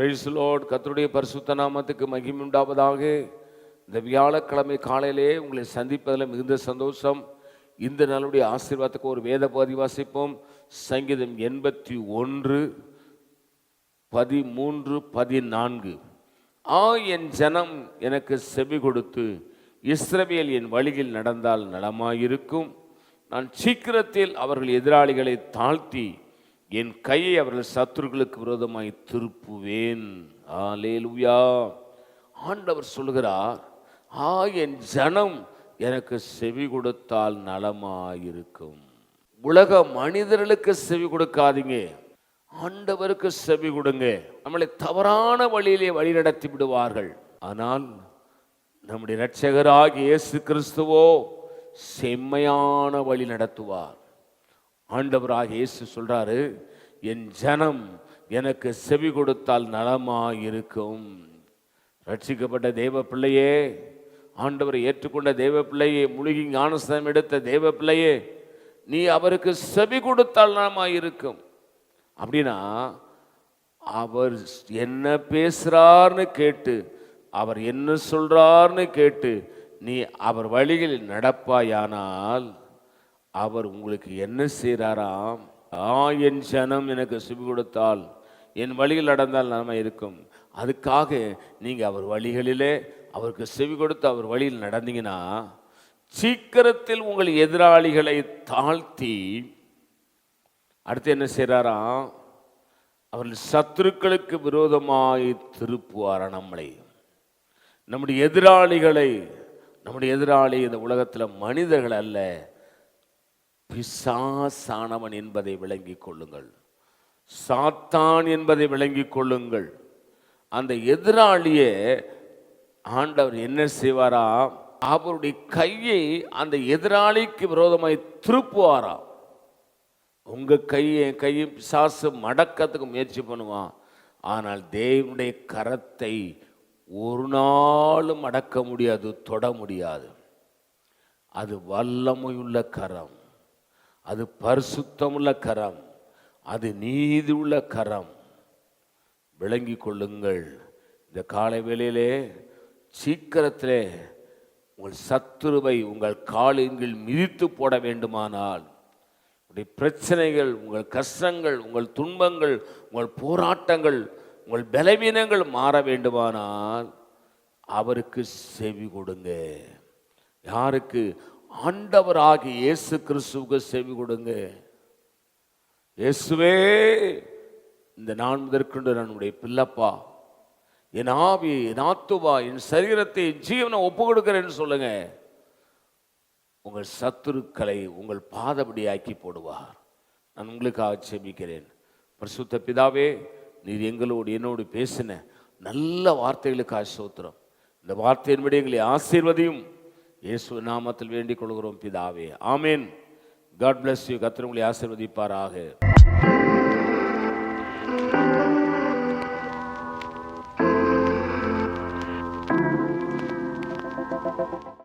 Price Lord. கர்த்தருடைய பரிசுத்த நாமத்துக்கு மகிமை உண்டாவதாக. இந்த வியாழக்கிழமை காலையிலே உங்களை சந்திப்பதில் மிகுந்த சந்தோஷம். இந்த நாளுடைய ஆசீர்வாதத்துக்கு ஒரு வேத பகுதி வாசிப்போம். சங்கீதம் 81:13-14. என் ஜனம் எனக்கு செவி கொடுத்து இஸ்ரவேல் என் வழியில் நடந்தால் நலமாயிருக்கும். நான் சீக்கிரத்தில் அவர்கள் எதிராளிகளை தாழ்த்தி என் கையை அவர்கள் சத்துருக்களுக்கு விரோதமாய் திருப்புவேன். அல்லேலூயா. ஆண்டவர் சொல்கிறார், என் ஜனம் எனக்கு செவி கொடுத்தால் நலமாயிருக்கும். உலக மனிதர்களுக்கு செவி கொடுக்காதீங்க, ஆண்டவருக்கு செவி கொடுங்க. நம்மளை தவறான வழியிலே வழிநடத்தி விடுவார்கள். ஆனால் நம்முடைய இரட்சகராகிய இயேசு கிறிஸ்துவோ செம்மையான வழி நடத்துவார். ஆண்டவராக இயேசு சொல்றாரு, என் ஜனம் எனக்கு செவி கொடுத்தால் நலமாயிருக்கும். ரட்சிக்கப்பட்ட தேவ பிள்ளையே, ஆண்டவரை ஏற்றுக்கொண்ட தேவ பிள்ளையே, முழுகி ஞானஸ்நானம் எடுத்த தேவ பிள்ளையே, நீ அவருக்கு செவி கொடுத்தால் நலமாயிருக்கும். அப்படின்னா அவர் என்ன பேசுறார்னு கேட்டு, அவர் என்ன சொல்றார்னு கேட்டு நீ அவர் வழியில் நடப்பாயானால் அவர் உங்களுக்கு என்ன செய்கிறாராம்? என் ஜனம் எனக்கு செவி கொடுத்தால் என் வழியில் நடந்தால் நன்மை இருக்கும். அதுக்காக நீங்கள் அவர் வழிகளிலே அவருக்கு செவி கொடுத்து அவர் வழியில் நடந்தீங்கன்னா சீக்கிரத்தில் உங்கள் எதிராளிகளை தாழ்த்தி அடுத்து என்ன செய்கிறாராம்? அவர்கள் சத்துருக்களுக்கு விரோதமாய் திருப்புவார். நம்முடைய எதிராளி இந்த உலகத்தில் மனிதர்கள் அல்ல, பிசாசானவன் என்பதை விளங்கிக் கொள்ளுங்கள். சாத்தான் என்பதை விளங்கிக் கொள்ளுங்கள். அந்த எதிராளியே ஆண்டவர் என்ன செய்வாராம்? அவருடைய கையை அந்த எதிராளிக்கு விரோதமாய் திருப்புவாராம். உங்க என் கையை பிசாசு மடக்கத்துக்கு முயற்சி பண்ணுவான். ஆனால் தேவனுடைய கரத்தை ஒரு நாளும் அடக்க முடியாது, தொட முடியாது. அது வல்லமையுள்ள கரம், அது பரிசுத்தமுள்ள கரம், அது நீதி உள்ள கரம். விளங்கி கொள்ளுங்கள். இந்த காலை வேளையிலே சீக்கிரத்திலே உங்கள் சத்துருவை உங்கள் காலின்கள் மிதித்து போட வேண்டுமானால், உங்களுடைய பிரச்சனைகள், உங்கள் கஷ்டங்கள், உங்கள் துன்பங்கள், உங்கள் போராட்டங்கள், உங்கள் பலவீனங்கள் மாற வேண்டுமானால் அவருக்கு செவி கொடுங்க. யாருக்கு? ஆண்டவராகிய இயேசு கிறிஸ்துவுக்கு செவி கொடுங்க. இயேசுவே, இந்த நான் முதற்கொண்டு என்னுடைய பிள்ளைப்பா, என் ஆவி, என் ஆத்துவா, என் சரீரத்தை, என் ஜீவனை ஒப்பு கொடுக்கிறேன்னு சொல்லுங்க. உங்கள் சத்துருக்களை உங்கள் பாதபடியாக்கி போடுவார். நான் உங்களுக்காக செபிக்கிறேன். பரிசுத்த பிதாவே, நீர் எங்களோடு என்னோடு பேசின நல்ல வார்த்தைகளுக்காக ஸ்தோத்திரம். இந்த வார்த்தையின்படி எங்களை ஆசீர்வதியும். இயேசு நாமத்தில் வேண்டிக் கொள்கிறோம் பிதாவே, ஆமேன். God bless you. கர்த்தர் உங்களை ஆசீர்வதிப்பாராக.